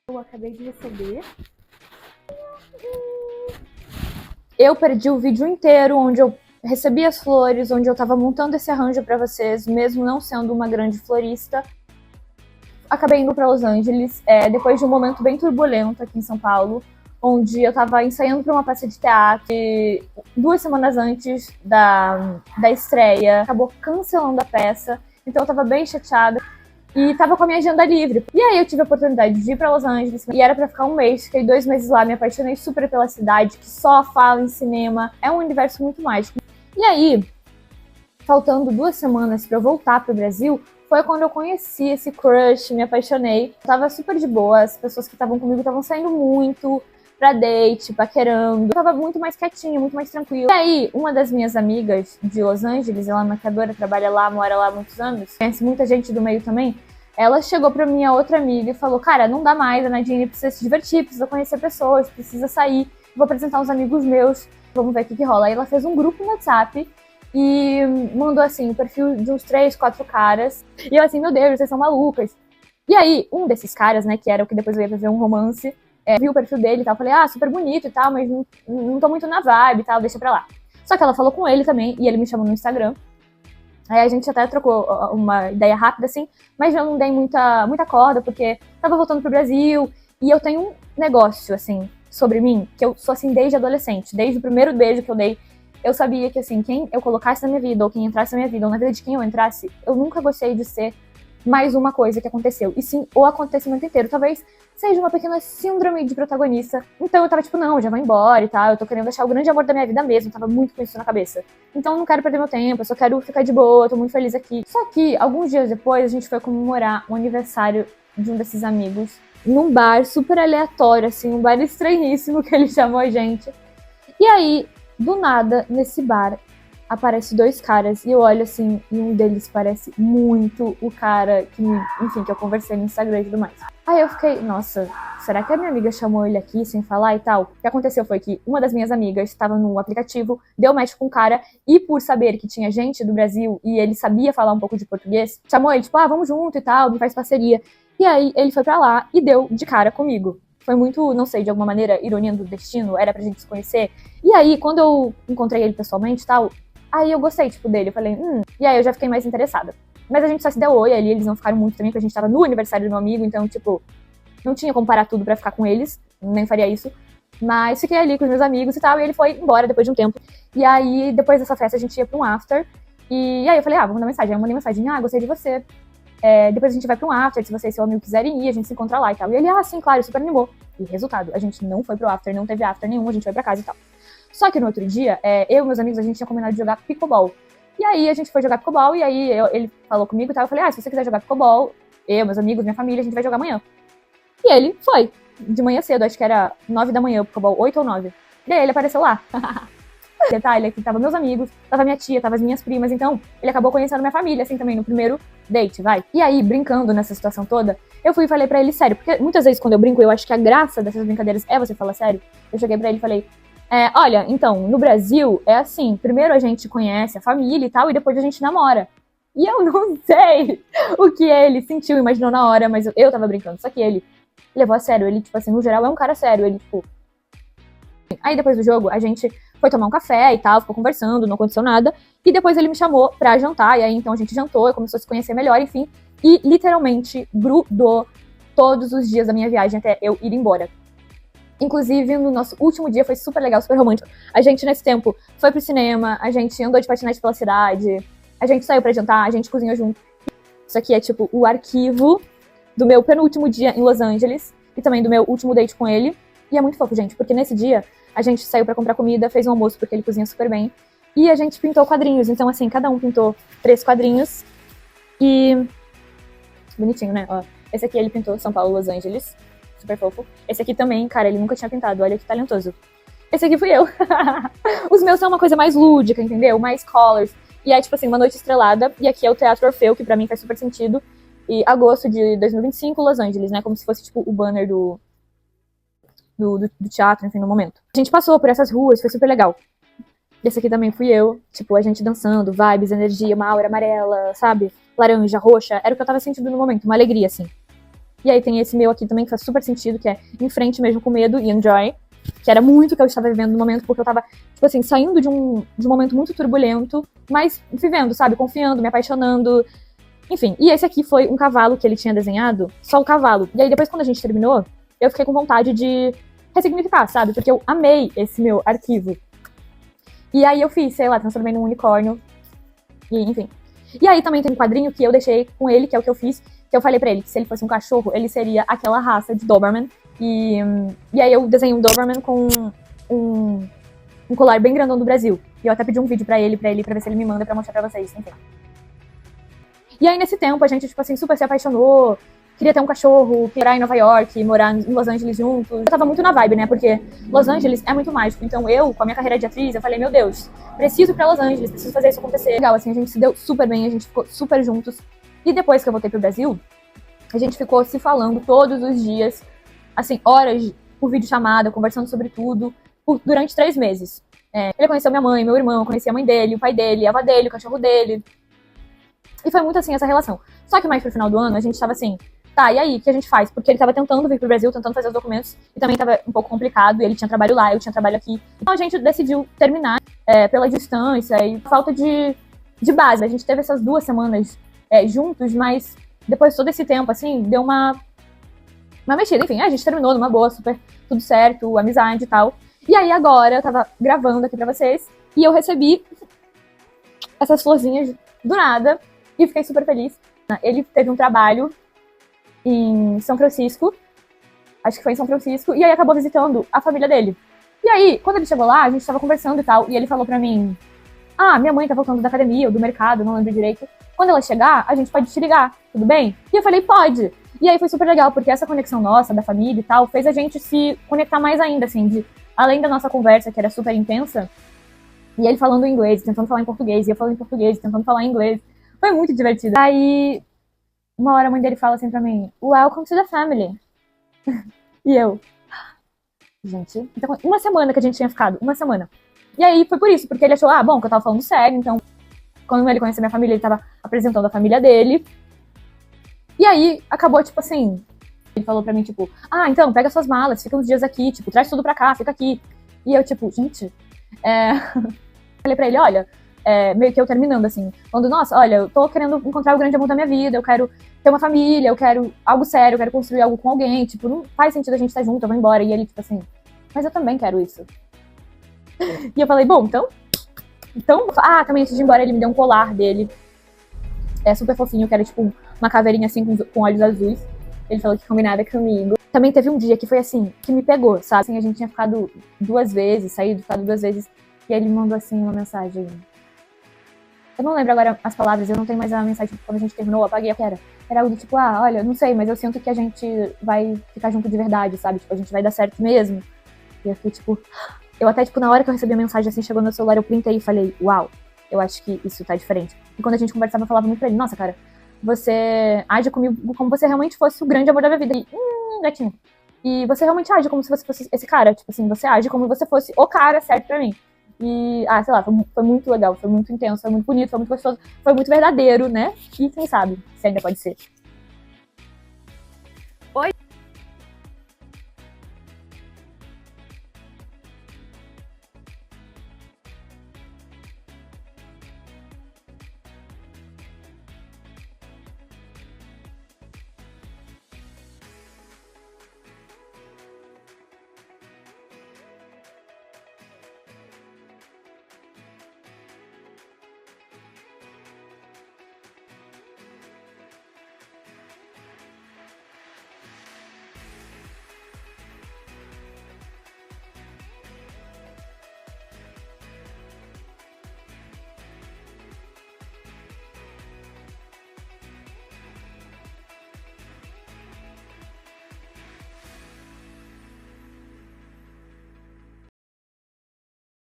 Eu acabei de receber. Eu perdi o vídeo inteiro onde eu recebi as flores, onde eu tava montando esse arranjo pra vocês, mesmo não sendo uma grande florista. Acabei indo pra Los Angeles, depois de um momento bem turbulento aqui em São Paulo, onde eu tava ensaiando pra uma peça de teatro e 2 semanas antes da estreia, acabou cancelando a peça, então eu tava bem chateada. E tava com a minha agenda livre. E aí eu tive a oportunidade de ir pra Los Angeles. E era pra ficar um mês. Fiquei 2 meses lá. Me apaixonei super pela cidade, que só fala em cinema. É um universo muito mágico. E aí, faltando 2 semanas pra eu voltar pro Brasil, foi quando eu conheci esse crush, me apaixonei. Eu tava super de boa. As pessoas que estavam comigo estavam saindo muito pra date, paquerando. Eu tava muito mais quietinha, muito mais tranquila. E aí, uma das minhas amigas de Los Angeles, ela é maquiadora, trabalha lá, mora lá há muitos anos, conhece muita gente do meio também, ela chegou pra minha outra amiga e falou, cara, não dá mais, a Nadine precisa se divertir, precisa conhecer pessoas, precisa sair, vou apresentar uns amigos meus, vamos ver o que rola. Aí ela fez um grupo no WhatsApp e mandou, assim, o perfil de uns 3, 4 caras, e eu assim, meu Deus, vocês são malucas. E aí, um desses caras, né, que era o que depois eu ia fazer um romance, vi o perfil dele e tal, falei, super bonito e tal, mas não tô muito na vibe e tal, deixa pra lá. Só que ela falou com ele também, e ele me chamou no Instagram. Aí a gente até trocou uma ideia rápida, assim, mas eu não dei muita corda, porque tava voltando pro Brasil, e eu tenho um negócio, assim, sobre mim, que eu sou assim desde adolescente, desde o primeiro beijo que eu dei, eu sabia que, assim, quem eu colocasse na minha vida, ou quem entrasse na minha vida, ou na vida de quem eu entrasse, eu nunca gostei de ser mais uma coisa que aconteceu, e sim o acontecimento inteiro. Talvez seja uma pequena síndrome de protagonista. Então eu tava tipo, não, já vou embora e tal, eu tô querendo achar o grande amor da minha vida mesmo, eu tava muito com isso na cabeça. Então eu não quero perder meu tempo, eu só quero ficar de boa, eu tô muito feliz aqui. Só que, alguns dias depois, a gente foi comemorar o aniversário de um desses amigos, num bar super aleatório, assim, um bar estranhíssimo que ele chamou a gente. E aí, do nada, nesse bar, aparece 2 caras e eu olho assim, e um deles parece muito o cara que, enfim, que eu conversei no Instagram e tudo mais. Aí eu fiquei, nossa, será que a minha amiga chamou ele aqui sem falar e tal? O que aconteceu foi que uma das minhas amigas estava no aplicativo, deu match com o cara, e por saber que tinha gente do Brasil e ele sabia falar um pouco de português, chamou ele, tipo, vamos junto e tal, me faz parceria. E aí ele foi pra lá e deu de cara comigo. Foi muito, não sei, de alguma maneira, ironia do destino, era pra gente se conhecer. E aí, quando eu encontrei ele pessoalmente e tal, aí eu gostei, tipo, dele, eu falei, E aí eu já fiquei mais interessada. Mas a gente só se deu oi ali, eles não ficaram muito também, porque a gente tava no aniversário do meu amigo, então, tipo, não tinha como parar tudo pra ficar com eles, nem faria isso. Mas fiquei ali com os meus amigos e tal, e ele foi embora depois de um tempo. E aí, depois dessa festa, a gente ia pra um after, e aí eu falei, vou mandar mensagem. Aí eu mandei mensagem, gostei de você. Depois a gente vai pra um after, se você e seu amigo quiserem ir, a gente se encontra lá e tal. E ele, sim, claro, super animou. E resultado, a gente não foi pro after, não teve after nenhum, a gente foi pra casa e tal. Só que no outro dia, eu e meus amigos, a gente tinha combinado de jogar pickleball. E aí a gente foi jogar pickleball, e aí ele falou comigo e tal, eu falei, se você quiser jogar pickleball, eu, meus amigos, minha família, a gente vai jogar amanhã. E ele foi, de manhã cedo, acho que era 9 da manhã, o pickleball, 8 ou 9. E aí ele apareceu lá. Detalhe é que tava meus amigos, tava minha tia, tava as minhas primas, então ele acabou conhecendo minha família, assim, também, no primeiro date, vai. E aí, brincando nessa situação toda, eu fui e falei pra ele sério, porque muitas vezes quando eu brinco, eu acho que a graça dessas brincadeiras é você falar sério. Eu cheguei pra ele e falei, olha, então, no Brasil é assim, primeiro a gente conhece a família e tal, e depois a gente namora. E eu não sei o que ele sentiu, imaginou na hora, mas eu tava brincando, só que ele levou a sério, ele, tipo assim, no geral é um cara sério, ele, tipo... Aí depois do jogo, a gente foi tomar um café e tal, ficou conversando, não aconteceu nada, e depois ele me chamou pra jantar, e aí então a gente jantou, começou a se conhecer melhor, enfim, e literalmente grudou todos os dias da minha viagem até eu ir embora. Inclusive, no nosso último dia foi super legal, super romântico. A gente, nesse tempo, foi pro cinema, a gente andou de patinete pela cidade, a gente saiu pra jantar, a gente cozinhou junto. Isso aqui é, tipo, o arquivo do meu penúltimo dia em Los Angeles e também do meu último date com ele. E é muito fofo, gente, porque nesse dia a gente saiu pra comprar comida, fez um almoço, porque ele cozinha super bem, e a gente pintou quadrinhos. Então, assim, cada um pintou 3 quadrinhos e... Bonitinho, né? Ó, esse aqui ele pintou São Paulo, Los Angeles. Super fofo. Esse aqui também, cara, ele nunca tinha pintado, olha que talentoso. Esse aqui fui eu. Os meus são uma coisa mais lúdica, entendeu? Mais colors. E é, tipo assim, uma noite estrelada. E aqui é o Teatro Orfeu, que pra mim faz super sentido. E agosto de 2025, Los Angeles, né? Como se fosse, tipo, o banner do teatro, enfim, no momento. A gente passou por essas ruas, foi super legal. Esse aqui também fui eu. Tipo, a gente dançando, vibes, energia, uma aura amarela, sabe? Laranja, roxa. Era o que eu tava sentindo no momento, uma alegria, assim. E aí tem esse meu aqui também que faz super sentido, que é em frente mesmo com medo e enjoy. Que era muito o que eu estava vivendo no momento, porque eu tava, tipo assim, saindo de um momento muito turbulento, mas vivendo, sabe? Confiando, me apaixonando. Enfim, e esse aqui foi um cavalo que ele tinha desenhado, só o cavalo. E aí depois, quando a gente terminou, eu fiquei com vontade de ressignificar, sabe? Porque eu amei esse meu arquivo. E aí eu fiz, sei lá, transformei num unicórnio. E, enfim. E aí também tem um quadrinho que eu deixei com ele, que é o que eu fiz, que eu falei pra ele que se ele fosse um cachorro, ele seria aquela raça de Doberman. E aí eu desenhei um Doberman com um colar bem grandão do Brasil. E eu até pedi um vídeo pra ele pra ver se ele me manda pra mostrar pra vocês, enfim. E aí nesse tempo a gente, tipo assim, super se apaixonou, queria ter um cachorro, morar em Nova York, morar em Los Angeles juntos. Eu tava muito na vibe, né, porque Los Angeles é muito mágico. Então eu, com a minha carreira de atriz, eu falei, meu Deus, preciso ir pra Los Angeles, preciso fazer isso acontecer. Legal, assim, a gente se deu super bem, a gente ficou super juntos. E depois que eu voltei pro Brasil, a gente ficou se falando todos os dias, assim, horas por videochamada, conversando sobre tudo, durante 3 meses. Ele conheceu minha mãe, meu irmão, conhecia a mãe dele, o pai dele, a avó dele, o cachorro dele. E foi muito assim essa relação. Só que mais pro final do ano, a gente tava assim, tá, e aí, o que a gente faz? Porque ele tava tentando vir pro Brasil, tentando fazer os documentos, e também tava um pouco complicado, e ele tinha trabalho lá, eu tinha trabalho aqui. Então a gente decidiu terminar pela distância e falta de base. A gente teve essas 2 semanas juntos, mas depois de todo esse tempo, assim, deu uma mexida. Enfim, a gente terminou numa boa, super tudo certo, amizade e tal. E aí agora eu tava gravando aqui pra vocês, e eu recebi essas florzinhas do nada, e fiquei super feliz. Ele teve um trabalho em São Francisco, acho que foi em São Francisco, e aí acabou visitando a família dele. E aí, quando ele chegou lá, a gente tava conversando e tal, e ele falou pra mim, minha mãe tá voltando da academia ou do mercado, não lembro direito. Quando ela chegar, a gente pode te ligar, tudo bem? E eu falei, pode! E aí foi super legal, porque essa conexão nossa, da família e tal, fez a gente se conectar mais ainda, assim, além da nossa conversa, que era super intensa, e ele falando inglês, tentando falar em português, e eu falando em português, tentando falar em inglês. Foi muito divertido. Aí, uma hora a mãe dele fala assim pra mim, welcome to the family. E eu, gente, então, uma semana que a gente tinha ficado, uma semana. E aí foi por isso, porque ele achou, bom, que eu tava falando sério, então, quando ele conheceu minha família, ele tava apresentando a família dele. E aí, acabou, tipo assim, ele falou pra mim, tipo, então, pega suas malas, fica uns dias aqui, tipo, traz tudo pra cá, fica aqui. E eu, tipo, gente, falei pra ele, olha, meio que eu terminando, assim, falando, nossa, olha, eu tô querendo encontrar o grande amor da minha vida, eu quero ter uma família, eu quero algo sério, eu quero construir algo com alguém, tipo, não faz sentido a gente estar junto, eu vou embora. E ele, tipo assim, mas eu também quero isso. E eu falei, bom, então, também antes de ir embora ele me deu um colar dele, super fofinho, que era tipo uma caveirinha assim com olhos azuis. Ele falou que combinava comigo. Também teve um dia que foi assim, que me pegou, sabe? Assim, a gente tinha ficado 2 vezes, ficado 2 vezes, e aí ele mandou assim uma mensagem. Eu não lembro agora as palavras, eu não tenho mais a mensagem quando a gente terminou, eu apaguei a que era. Era algo do tipo, olha, não sei, mas eu sinto que a gente vai ficar junto de verdade, sabe? Tipo, a gente vai dar certo mesmo. E eu fiquei tipo... Eu até, tipo, na hora que eu recebi a mensagem, assim, chegou no celular, eu printei e falei, uau, eu acho que isso tá diferente. E quando a gente conversava, eu falava muito pra ele, nossa, cara, você age comigo como se você realmente fosse o grande amor da minha vida. E, gatinho. E você realmente age como se você fosse esse cara. Tipo assim, você age como se você fosse o cara certo pra mim. E, sei lá, foi muito legal, foi muito intenso, foi muito bonito, foi muito gostoso, foi muito verdadeiro, né? E quem sabe se ainda pode ser.